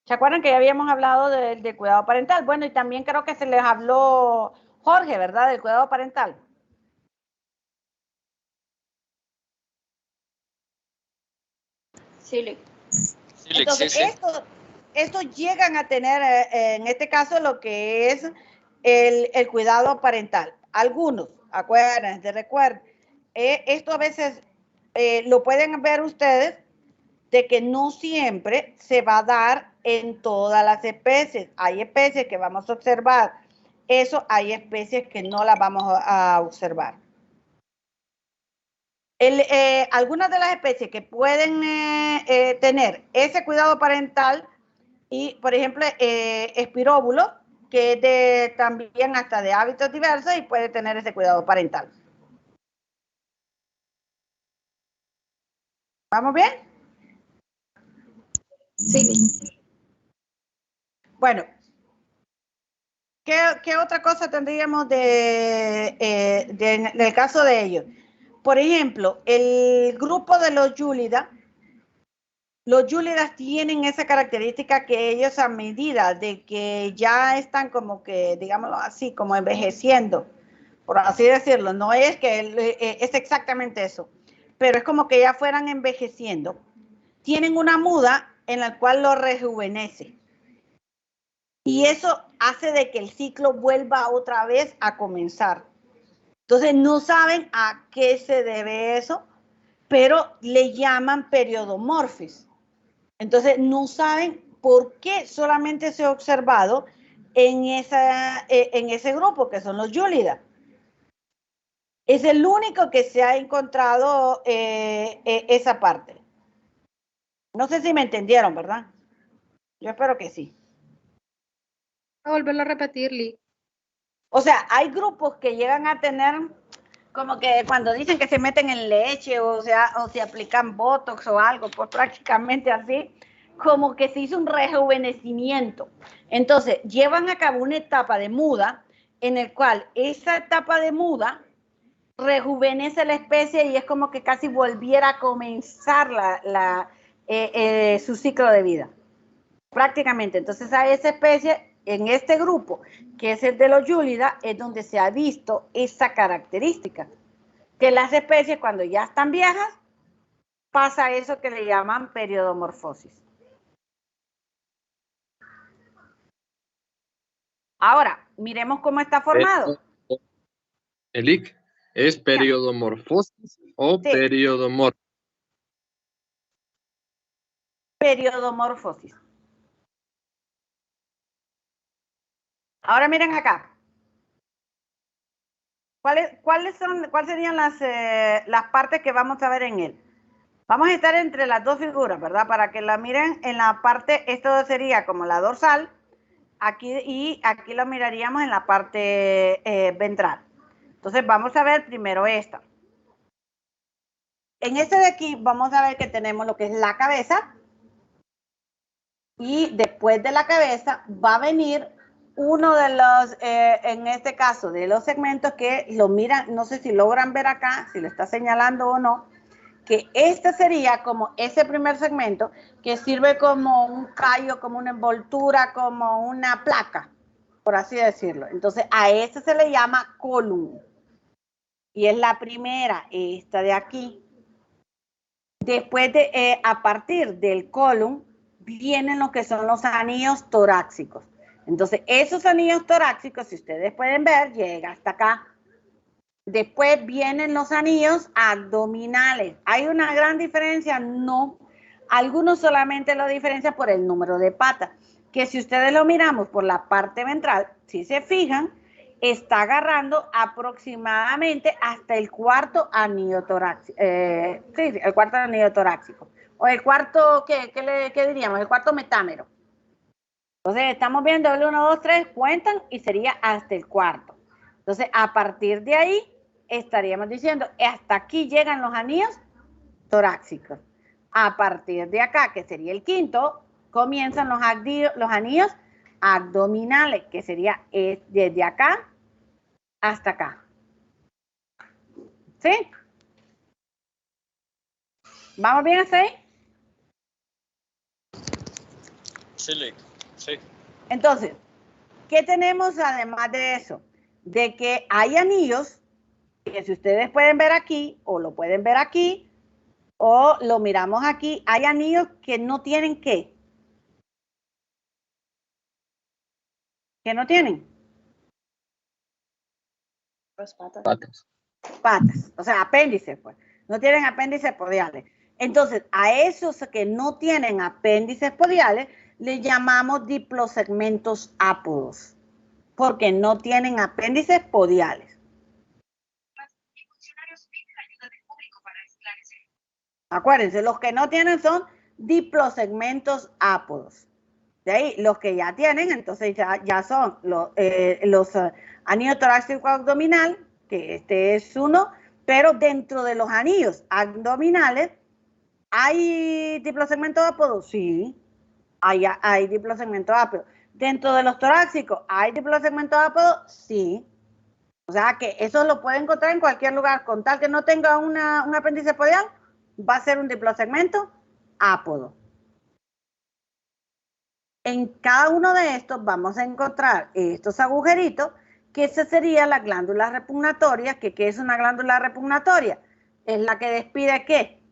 ¿Se acuerdan que ya habíamos hablado de cuidado parental? Bueno, y también creo que se les habló Jorge, ¿verdad? Del cuidado parental. Sí, Entonces, sí. estos llegan a tener, en este caso, lo que es el cuidado parental. Algunos, acuérdense, recuerden, esto a veces lo pueden ver ustedes, de que no siempre se va a dar en todas las especies. Hay especies que vamos a observar eso, hay especies que no las vamos a observar. Algunas de las especies que pueden tener ese cuidado parental, y por ejemplo, espiróbulo, que es también hasta de hábitos diversos y puede tener ese cuidado parental. ¿Vamos bien? sí. Bueno, ¿qué otra cosa tendríamos del caso de ellos? Por ejemplo, el grupo de los Yúlidas tienen esa característica que ellos, a medida de que ya están como que, digámoslo así, como envejeciendo, por así decirlo, no es que es exactamente eso, pero es como que ya fueran envejeciendo, tienen una muda en la cual lo rejuvenece. Y eso hace de que el ciclo vuelva otra vez a comenzar. Entonces, no saben a qué se debe eso, pero le llaman periodomorfis. Entonces, no saben por qué solamente se ha observado en ese grupo, que son los Yúlidas. Es el único que se ha encontrado esa parte. No sé si me entendieron, ¿verdad? Yo espero que sí. Voy a volverlo a repetir, Lee. O sea, hay grupos que llegan a tener como que cuando dicen que se meten en leche o se aplican botox o algo, pues prácticamente así, como que se hizo un rejuvenecimiento. Entonces, llevan a cabo una etapa de muda en el cual esa etapa de muda rejuvenece la especie y es como que casi volviera a comenzar su ciclo de vida. Prácticamente. Entonces, a esa especie, en este grupo, que es el de los Yúlidas, es donde se ha visto esa característica. Que las especies, cuando ya están viejas, pasa eso que le llaman periodomorfosis. Ahora, miremos cómo está formado. Elic, ¿es periodomorfosis o Sí. periodomorfosis? Periodomorfosis. Ahora miren acá. ¿Cuáles serían las partes que vamos a ver en él? Vamos a estar entre las dos figuras, ¿verdad? Para que la miren en la parte, esto sería como la dorsal, aquí y aquí lo miraríamos en la parte ventral. Entonces vamos a ver primero esta. En este de aquí vamos a ver que tenemos lo que es la cabeza y después de la cabeza va a venir uno de los, en este caso, de los segmentos que lo miran, no sé si logran ver acá, si lo está señalando o no, que este sería como ese primer segmento que sirve como un callo, como una envoltura, como una placa, por así decirlo. Entonces a este se le llama column. Y es la primera, esta de aquí. Después de, a partir del column, vienen lo que son los anillos torácicos. Entonces, esos anillos torácicos, si ustedes pueden ver, llega hasta acá. Después vienen los anillos abdominales. ¿Hay una gran diferencia? No. Algunos solamente lo diferencian por el número de patas. Que si ustedes lo miramos por la parte ventral, si se fijan, está agarrando aproximadamente hasta el cuarto anillo torácico. Sí, el cuarto anillo torácico. O el cuarto, ¿qué diríamos? El cuarto metámero. Entonces, estamos viendo el 1, 2, 3, cuentan y sería hasta el cuarto. Entonces, a partir de ahí, estaríamos diciendo, hasta aquí llegan los anillos torácicos. A partir de acá, que sería el quinto, comienzan los anillos abdominales, que sería desde acá hasta acá. ¿Sí? ¿Vamos bien hasta ahí? Sí, sí. Entonces, ¿qué tenemos además de eso? De que hay anillos, que si ustedes pueden ver aquí, o lo pueden ver aquí, o lo miramos aquí, hay anillos que no tienen ¿qué? ¿Que no tienen? Pues patas. Patas, o sea, apéndices, pues. No tienen apéndices podiales. Entonces, a esos que no tienen apéndices podiales, le llamamos diplosegmentos ápodos, porque no tienen apéndices podiales. Acuérdense, los que no tienen son diplosegmentos ápodos. De ahí, los que ya tienen, entonces ya son los anillos torácico abdominal, que este es uno, pero dentro de los anillos abdominales, ¿hay diplosegmentos ápodos? Sí, hay diplosegmentos ápodos. Dentro de los torácicos, ¿hay diplosegmentos ápodos? Sí. O sea que eso lo puede encontrar en cualquier lugar, con tal que no tenga un apéndice podial, va a ser un diplosegmento ápodo. En cada uno de estos vamos a encontrar estos agujeritos, que esa sería la glándula repugnatoria. ¿Qué es una glándula repugnatoria? Es la que despide ¿qué?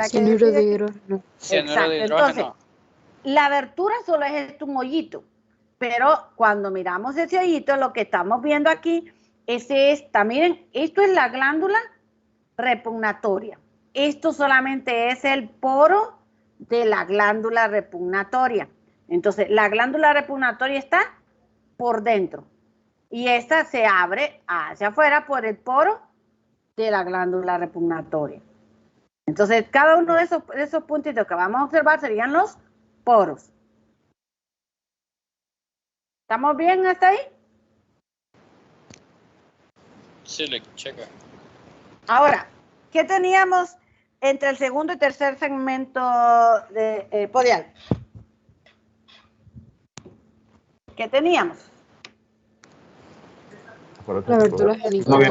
Cianuro de hidrógeno. Cianuro de Exacto. hidrógeno. Entonces, la abertura solo es un hoyito, pero cuando miramos ese hoyito, lo que estamos viendo aquí es esta. Miren, esto es la glándula repugnatoria. Esto solamente es el poro de la glándula repugnatoria. Entonces, la glándula repugnatoria está por dentro y esta se abre hacia afuera por el poro de la glándula repugnatoria. Entonces, cada uno de esos puntitos que vamos a observar serían los poros. ¿Estamos bien hasta ahí? Sí, checa. Ahora, ¿qué teníamos entre el segundo y tercer segmento de podial? ¿Qué teníamos? La abertura genital.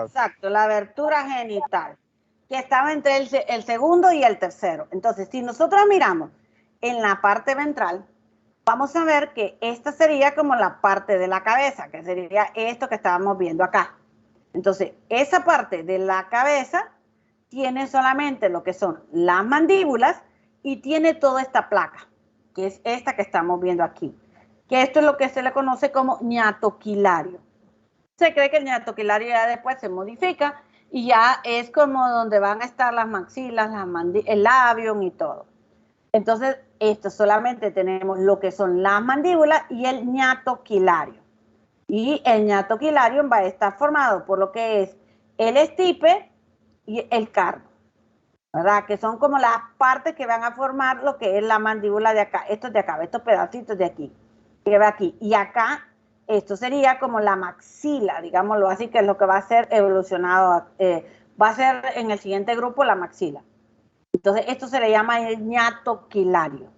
Exacto, la abertura genital, que estaba entre el segundo y el tercero. Entonces, si nosotros miramos en la parte ventral, vamos a ver que esta sería como la parte de la cabeza, que sería esto que estábamos viendo acá. Entonces, esa parte de la cabeza tiene solamente lo que son las mandíbulas y tiene toda esta placa, que es esta que estamos viendo aquí. Que esto es lo que se le conoce como ñatoquilario. Se cree que el ñatoquilario ya después se modifica y ya es como donde van a estar las maxilas, el labio y todo. Entonces, esto solamente tenemos lo que son las mandíbulas y el ñato quilario. Y el ñato quilario va a estar formado por lo que es el estipe y el cardo, ¿verdad? Que son como las partes que van a formar lo que es la mandíbula de acá, estos de acá, estos pedacitos de aquí, que va aquí. Y acá, esto sería como la maxila, digámoslo así, que es lo que va a ser evolucionado, va a ser en el siguiente grupo la maxila. Entonces, esto se le llama el ñato quilario.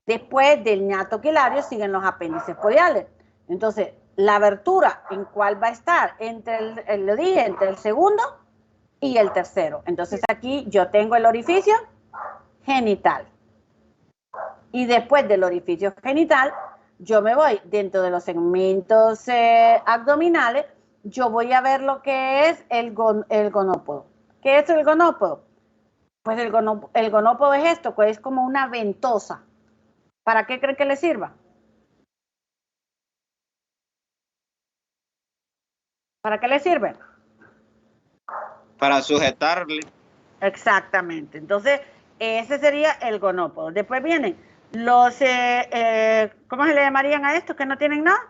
Después del ñato quilario siguen los apéndices podiales. Entonces, la abertura, ¿en cuál va a estar? Entre el segundo y el tercero. Entonces, aquí yo tengo el orificio genital. Y después del orificio genital, yo me voy dentro de los segmentos abdominales, yo voy a ver lo que es el gonópodo. ¿Qué es el gonópodo? Pues el gonópodo es esto, que es como una ventosa. ¿Para qué creen que le sirva? ¿Para qué le sirve? Para sujetarle. Exactamente. Entonces, ese sería el gonópodo. Después vienen los, ¿cómo se le llamarían a estos que no tienen nada?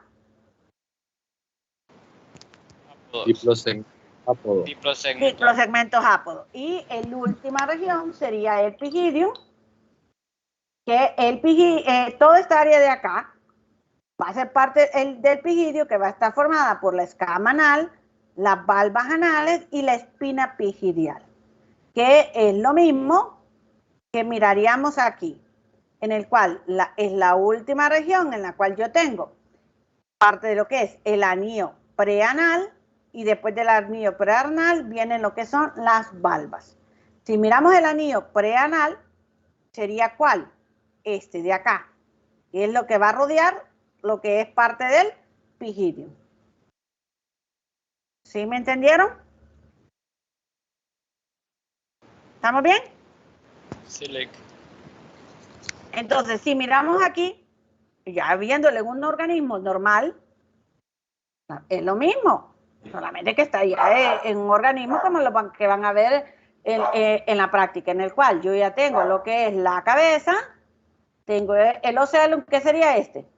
Diplosegmentos ápodos. Y la última región sería el pygidium, que toda esta área de acá va a ser parte del pygidio, que va a estar formada por la escama anal, las valvas anales y la espina pygidial, que es lo mismo que miraríamos aquí, en el cual es la última región en la cual yo tengo parte de lo que es el anillo preanal, y después del anillo preanal vienen lo que son las valvas. Si miramos el anillo preanal, sería ¿cuál? Este de acá, que es lo que va a rodear lo que es parte del pygidium. ¿Sí me entendieron? ¿Estamos bien? Sí, Lick. Entonces, si miramos aquí, ya viéndole un organismo normal, es lo mismo, solamente que está ya en un organismo como lo que van a ver en la práctica, en el cual yo ya tengo lo que es la cabeza, tengo el ocellum, ¿qué sería este?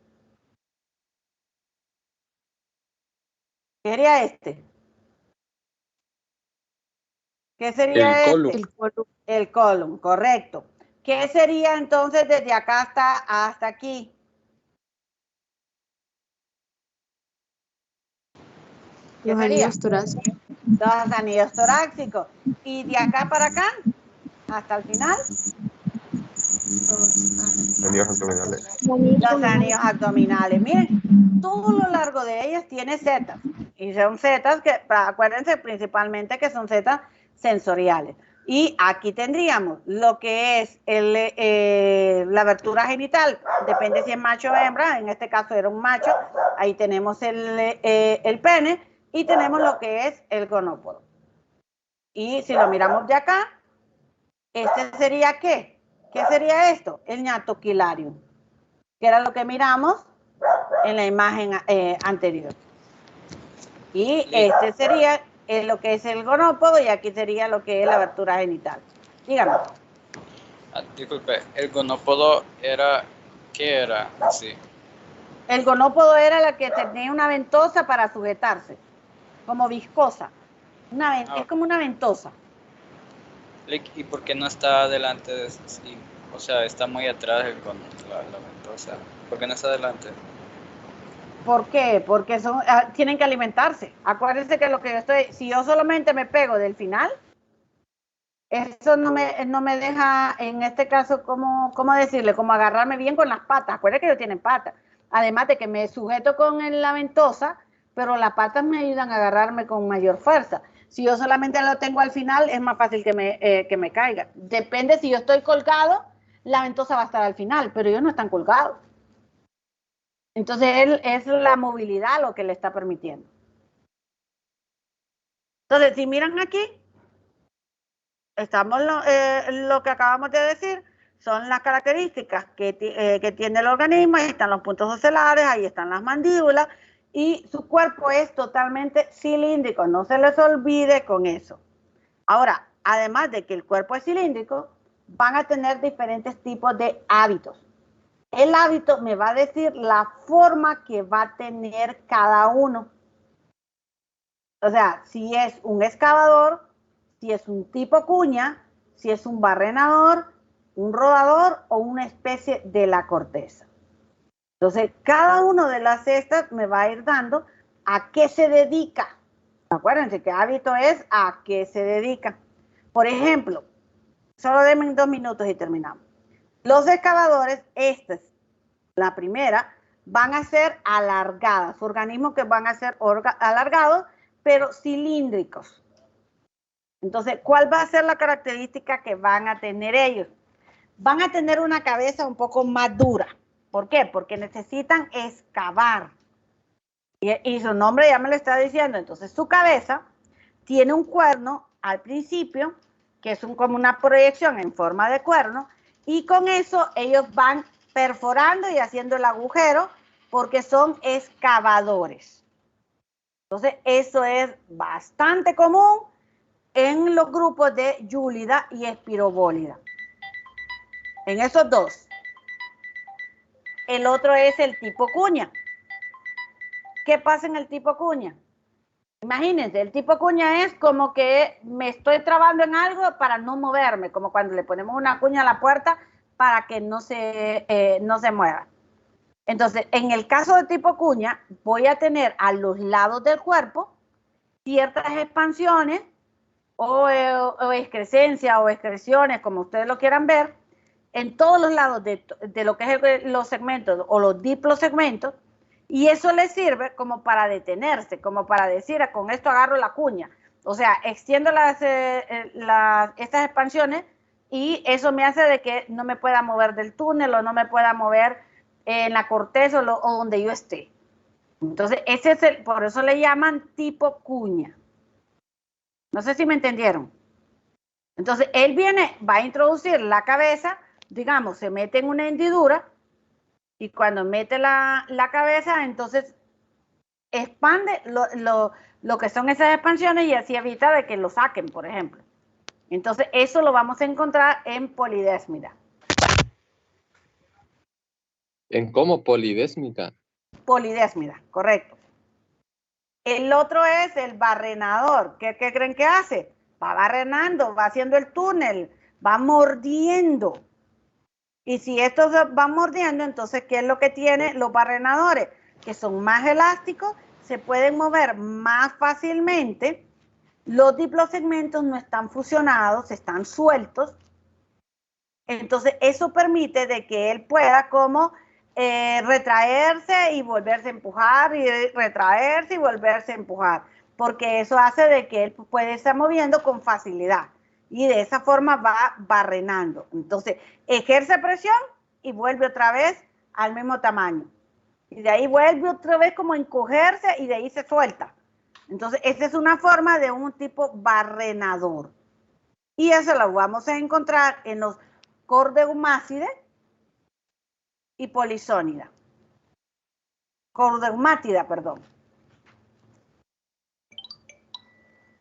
¿Qué sería este? ¿Qué sería El este? colon. El colon, correcto. ¿Qué sería entonces desde acá hasta aquí? Los anillos torácicos. Los anillos torácicos. ¿Y de acá para acá? ¿Hasta el final? Anillos abdominales. Los anillos abdominales. Miren, todo lo largo de ellas tiene setas. Y son setas que, acuérdense principalmente que son setas sensoriales. Y aquí tendríamos lo que es la abertura genital, depende si es macho o hembra, en este caso era un macho, ahí tenemos el pene y tenemos lo que es el gonópodo. Y si lo miramos de acá, este sería ¿qué? ¿Qué sería esto? El ñato quilarium, que era lo que miramos en la imagen anterior. Y este sería lo que es el gonópodo y aquí sería lo que es la abertura genital. Dígame. Disculpe, el gonópodo era, ¿qué era? Sí. El gonópodo era la que tenía una ventosa para sujetarse, como viscosa. Es como una ventosa. ¿Y por qué no está delante de sí? O sea, está muy atrás la ventosa. ¿Por qué no está delante? ¿Por qué? Porque tienen que alimentarse. Acuérdense que lo que yo si yo solamente me pego del final, eso no me deja, en este caso, ¿cómo decirle? Como agarrarme bien con las patas. Acuérdense que ellos tienen patas. Además de que me sujeto con la ventosa, pero las patas me ayudan a agarrarme con mayor fuerza. Si yo solamente lo tengo al final, es más fácil que me caiga. Depende, si yo estoy colgado, la ventosa va a estar al final, pero ellos no están colgados. Entonces, es la movilidad lo que le está permitiendo. Entonces, si miran aquí, estamos lo que acabamos de decir, son las características que tiene el organismo. Ahí están los puntos ocelares, ahí están las mandíbulas, y su cuerpo es totalmente cilíndrico. No se les olvide con eso. Ahora, además de que el cuerpo es cilíndrico, van a tener diferentes tipos de hábitos. El hábito me va a decir la forma que va a tener cada uno. O sea, si es un excavador, si es un tipo cuña, si es un barrenador, un rodador o una especie de la corteza. Entonces, cada uno de las estas me va a ir dando a qué se dedica. Acuérdense que hábito es a qué se dedica. Por ejemplo, solo denme 2 minutos y terminamos. Los excavadores, esta es la primera, van a ser alargadas, organismos que van a ser alargados, pero cilíndricos. Entonces, ¿cuál va a ser la característica que van a tener ellos? Van a tener una cabeza un poco más dura. ¿Por qué? Porque necesitan excavar. Y su nombre ya me lo está diciendo. Entonces, su cabeza tiene un cuerno al principio, que es como una proyección en forma de cuerno, y con eso ellos van perforando y haciendo el agujero porque son excavadores. Entonces, eso es bastante común en los grupos de Yúlida y Espiróbolida. En esos dos. El otro es el tipo cuña. ¿Qué pasa en el tipo cuña? Imagínense, el tipo cuña es como que me estoy trabando en algo para no moverme, como cuando le ponemos una cuña a la puerta para que no se mueva. Entonces, en el caso de tipo cuña, voy a tener a los lados del cuerpo ciertas expansiones o excrescencia o excreciones, como ustedes lo quieran ver, en todos los lados de lo que es los segmentos o los diplosegmentos, y eso le sirve como para detenerse, como para decir, con esto agarro la cuña. O sea, extiendo estas expansiones y eso me hace de que no me pueda mover del túnel o no me pueda mover en la corteza o donde yo esté. Entonces, ese es por eso le llaman tipo cuña. No sé si me entendieron. Entonces, él va a introducir la cabeza, digamos, se mete en una hendidura y cuando mete la cabeza, entonces expande lo que son esas expansiones y así evita de que lo saquen, por ejemplo. Entonces, eso lo vamos a encontrar en polidésmida. ¿En cómo? Polidésmica. Polidésmida, correcto. El otro es el barrenador. ¿Qué creen que hace? Va barrenando, va haciendo el túnel, va mordiendo. Y si estos van mordiendo, entonces, ¿qué es lo que tienen los barrenadores? Que son más elásticos, se pueden mover más fácilmente. Los diplosegmentos no están fusionados, están sueltos. Entonces, eso permite de que él pueda como retraerse y volverse a empujar y retraerse y volverse a empujar. Porque eso hace de que él puede estar moviendo con facilidad. Y de esa forma va barrenando. Entonces, ejerce presión y vuelve otra vez al mismo tamaño. Y de ahí vuelve otra vez como a encogerse y de ahí se suelta. Entonces, esta es una forma de un tipo barrenador. Y eso lo vamos a encontrar en los Cordeumácides y Polisónida. Cordeumátida, perdón.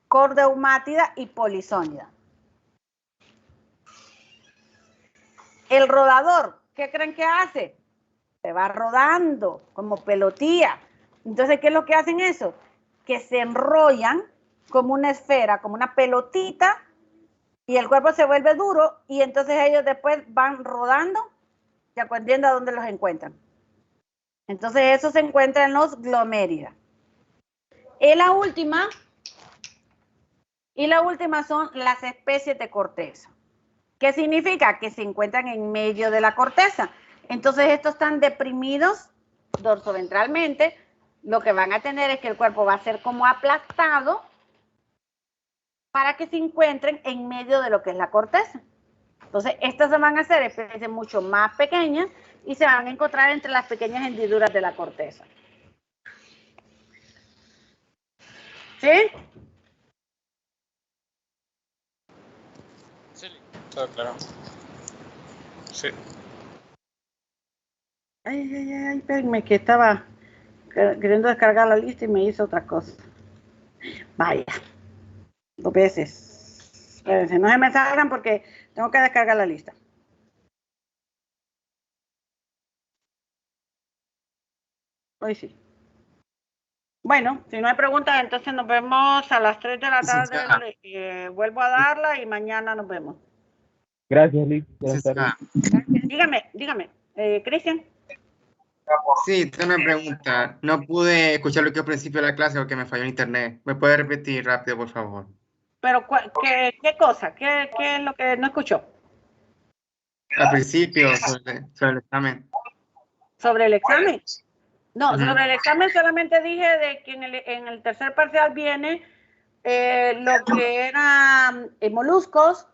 Cordeumátida y Polisónida. El rodador, ¿qué creen que hace? Se va rodando como pelotilla. Entonces, ¿qué es lo que hacen eso? Que se enrollan como una esfera, como una pelotita, y el cuerpo se vuelve duro, y entonces ellos después van rodando, dependiendo a dónde los encuentran. Entonces, eso se encuentra en los gloméridas. Y la última son las especies de corteza. ¿Qué significa? Que se encuentran en medio de la corteza. Entonces, estos están deprimidos dorsoventralmente. Lo que van a tener es que el cuerpo va a ser como aplastado para que se encuentren en medio de lo que es la corteza. Entonces, estas se van a hacer especies mucho más pequeñas y se van a encontrar entre las pequeñas hendiduras de la corteza. ¿Sí? Sí, todo claro. Sí. Ay, espérenme que estaba queriendo descargar la lista y me hizo otra cosa. Vaya. 2 veces. Espérense, no se me salgan porque Tengo que descargar la lista. Hoy sí. Bueno, si no hay preguntas, entonces nos vemos a las 3 de la tarde. Vuelvo a darla y mañana nos vemos. Gracias, Liz. Buenas tardes. Dígame, Cristian. Sí, tengo una pregunta. No pude escuchar lo que al principio de la clase porque me falló el internet. ¿Me puede repetir rápido, por favor? Pero, ¿qué cosa? ¿Qué es lo que no escuchó? Al principio, sobre el examen. ¿Sobre el examen? No, Ujú. sobre el examen solamente dije de que en el tercer parcial viene lo que eran moluscos,